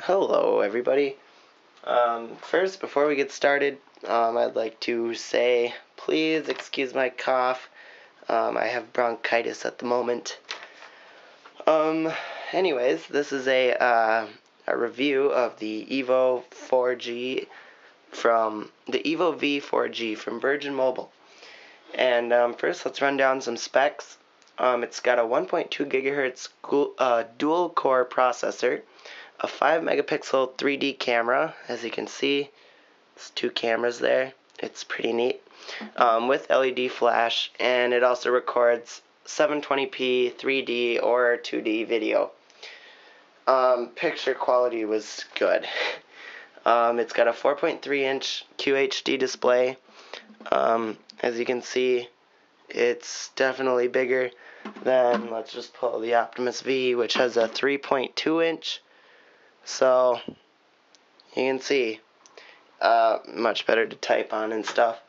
Hello, everybody. First, before we get started, I'd like to say, please excuse my cough. I have bronchitis at the moment. Um, Anyways, this is a review of the Evo 4G from the Evo V 4G from Virgin Mobile. And first, let's run down some specs. It's got a 1.2 gigahertz dual core processor, a 5 megapixel 3D camera. As you can see, it's two cameras there. It's pretty neat. With LED flash, and it also records 720p 3D or 2D video. Picture quality was good. It's got a 4.3-inch QHD display. As you can see, it's definitely bigger than, let's just pull the Optimus V, which has a 3.2-inch. So, you can see, much better to type on and stuff.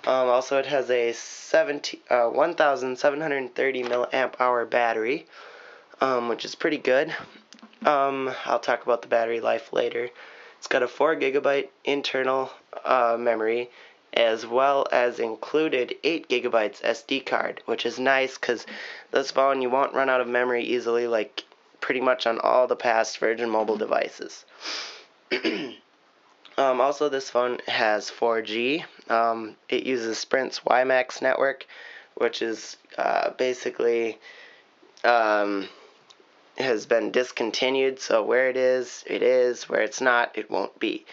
Also, it has a 1,730 milliamp hour battery, which is pretty good. I'll talk about the battery life later. It's got a 4 gigabyte internal memory, as well as included 8 gigabytes SD card, which is nice because this phone you won't run out of memory easily, like pretty much on all the past Virgin Mobile devices. Also, this phone has 4G. It uses Sprint's WiMAX network, which is basically has been discontinued. So where it is, it is. Where it's not, it won't be.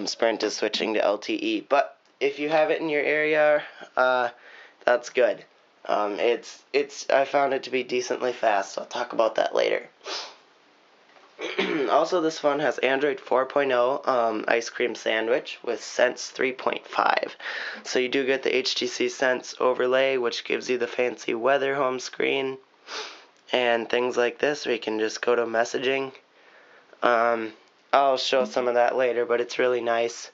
Sprint is switching to LTE. But if you have it in your area, that's good. I found it to be decently fast. So I'll talk about that later. Also, this phone has Android 4.0 Ice Cream Sandwich with Sense 3.5. So you do get the HTC Sense overlay, which gives you the fancy weather home screen and things like this, where you can just go to messaging. I'll show some of that later, but it's really nice.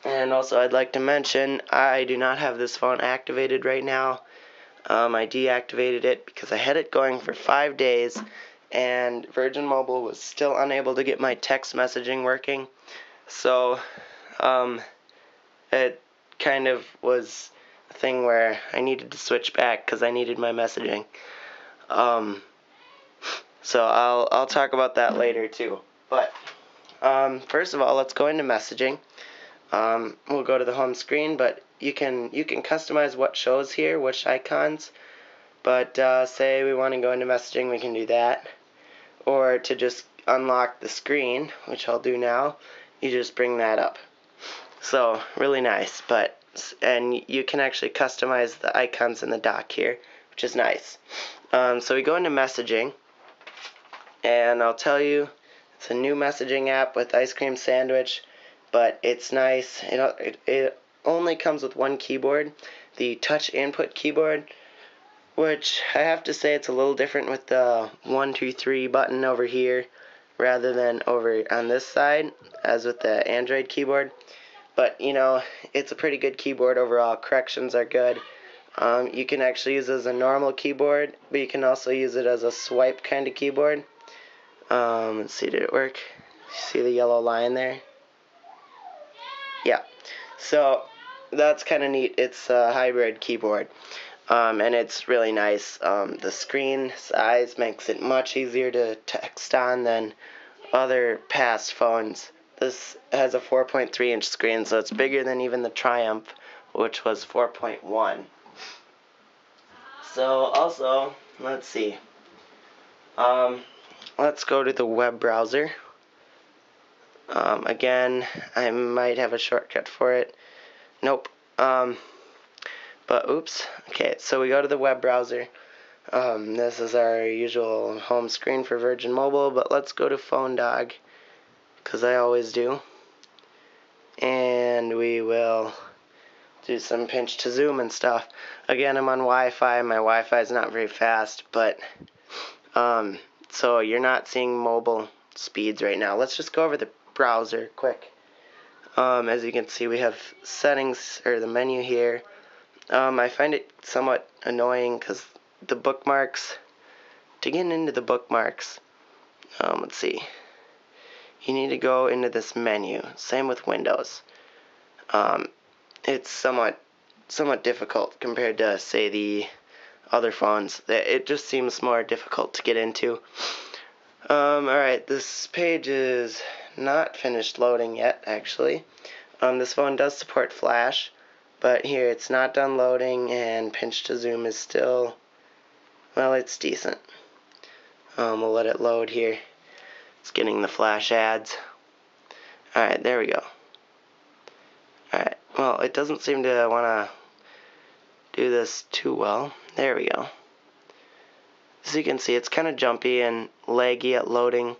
And also, I'd like to mention, I do not have this phone activated right now. I deactivated it because I had it going for 5 days, and Virgin Mobile was still unable to get my text messaging working. So, it kind of was a thing where I needed to switch back because I needed my messaging. So I'll talk about that later too. But first of all, let's go into messaging. We'll go to the home screen, but you can customize what shows here, which icons. But say we want to go into messaging, we can do that. Or to just unlock the screen, which I'll do now, you just bring that up. So really nice. And you can actually customize the icons in the dock here, which is nice. So we go into messaging, and I'll tell you, it's a new messaging app with Ice Cream Sandwich, but it's nice. It only comes with one keyboard, the touch input keyboard, which I have to say it's a little different with the 1, 2, 3 button over here rather than over on this side as with the Android keyboard. But, it's a pretty good keyboard overall. Corrections are good. You can actually use it as a normal keyboard, but you can also use it as a swipe kind of keyboard. Let's see, did it work? See the yellow line there? Yeah. So that's kind of neat. It's a hybrid keyboard. And it's really nice. The screen size makes it much easier to text on than other past phones. This has a 4.3-inch screen, so it's bigger than even the Triumph, which was 4.1. So also, let's see. Let's go to the web browser. Again, I might have a shortcut for it. Nope. But oops. Okay, so we go to the web browser. This is our usual home screen for Virgin Mobile, but let's go to Phone Dog, because I always do. And we will do some pinch to zoom and stuff. Again, I'm on Wi-Fi. My Wi-Fi is not very fast, but so you're not seeing mobile speeds right now. Let's just go over the browser quick. As you can see, we have settings, or the menu here. I find it somewhat annoying because to get into the bookmarks, let's see. you need to go into this menu. Same with Windows. It's somewhat difficult compared to, say, the other phones. It just seems more difficult to get into. Alright, this page is not finished loading yet, actually. This phone does support Flash, but here it's not done loading, and pinch to zoom is still, well, it's decent. We'll let it load here. It's getting the Flash ads. Alright, there we go. Alright, well, it doesn't seem to want to do this too well. There we go. As you can see, it's kind of jumpy and laggy at loading.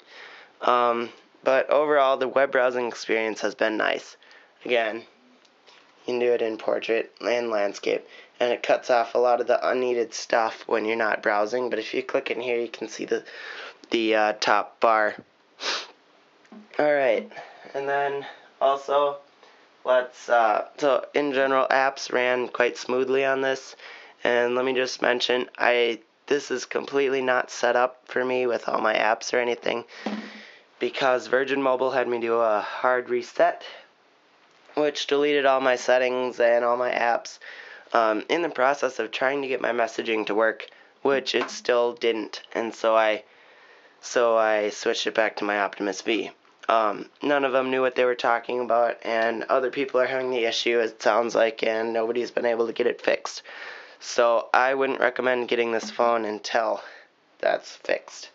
But overall, the web browsing experience has been nice. Again, you can do it in portrait and landscape, and it cuts off a lot of the unneeded stuff when you're not browsing. But if you click in here, you can see the top bar. Alright, and then also, so in general, apps ran quite smoothly on this. And let me just mention, this is completely not set up for me with all my apps or anything, because Virgin Mobile had me do a hard reset, which deleted all my settings and all my apps in the process of trying to get my messaging to work, which it still didn't. And so I switched it back to my Optimus V. None of them knew what they were talking about, and other people are having the issue, it sounds like, and nobody's been able to get it fixed. So I wouldn't recommend getting this phone until that's fixed.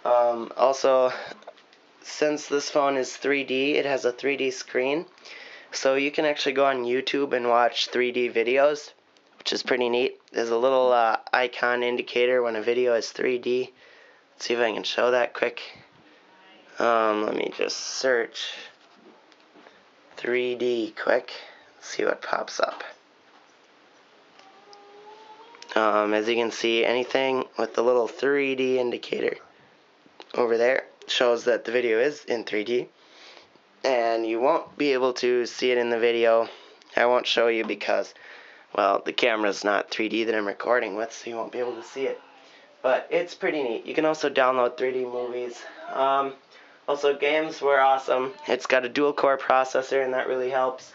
Also, since this phone is 3D, it has a 3D screen, so you can actually go on YouTube and watch 3D videos, which is pretty neat. There's a little icon indicator when a video is 3D. Let's see if I can show that quick. Let me just search 3D quick, see what pops up. As you can see, anything with the little 3D indicator over there shows that the video is in 3D, and you won't be able to see it in the video. I won't show you because, well, the camera's not 3D that I'm recording with, so you won't be able to see it. But it's pretty neat. You can also download 3D movies. Also, games were awesome. It's got a dual-core processor, and that really helps.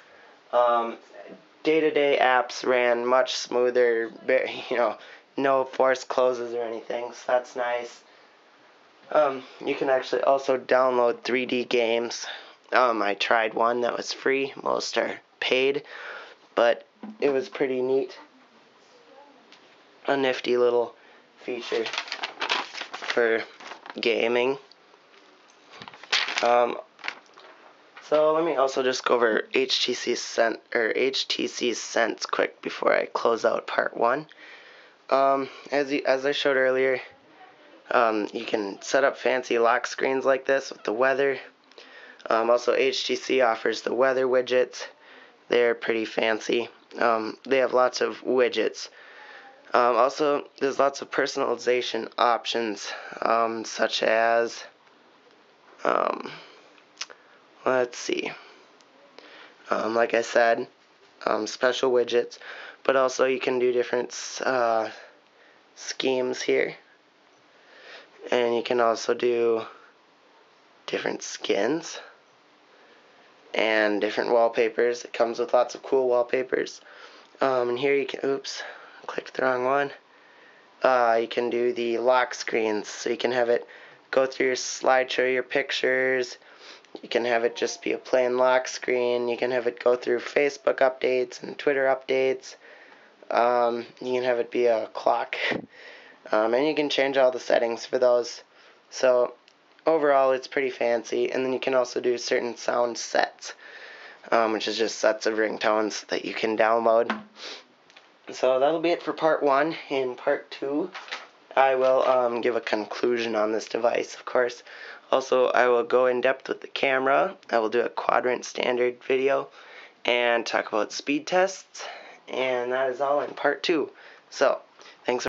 Day-to-day apps ran much smoother. No forced closes or anything, so that's nice. You can actually also download 3D games. I tried one that was free. Most are paid, but it was pretty neat. A nifty little feature for gaming. So let me also just go over HTC Sense quick before I close out part 1. As I showed earlier, you can set up fancy lock screens like this with the weather. Also, HTC offers the weather widgets. They're pretty fancy. They have lots of widgets. Also, there's lots of personalization options, such as, let's see, like I said, special widgets, but also you can do different schemes here, and you can also do different skins and different wallpapers. It comes with lots of cool wallpapers. And here you can, oops, clicked the wrong one. You can do the lock screens, so you can have it go through your slideshow, your pictures. You can have it just be a plain lock screen. You can have it go through Facebook updates and Twitter updates. You can have it be a clock. And you can change all the settings for those. So overall, it's pretty fancy. And then you can also do certain sound sets, which is just sets of ringtones that you can download. So that'll be it for part 1. In part 2, I will give a conclusion on this device, of course. Also, I will go in depth with the camera. I will do a quadrant standard video and talk about speed tests. And that is all in part 2. So, thanks.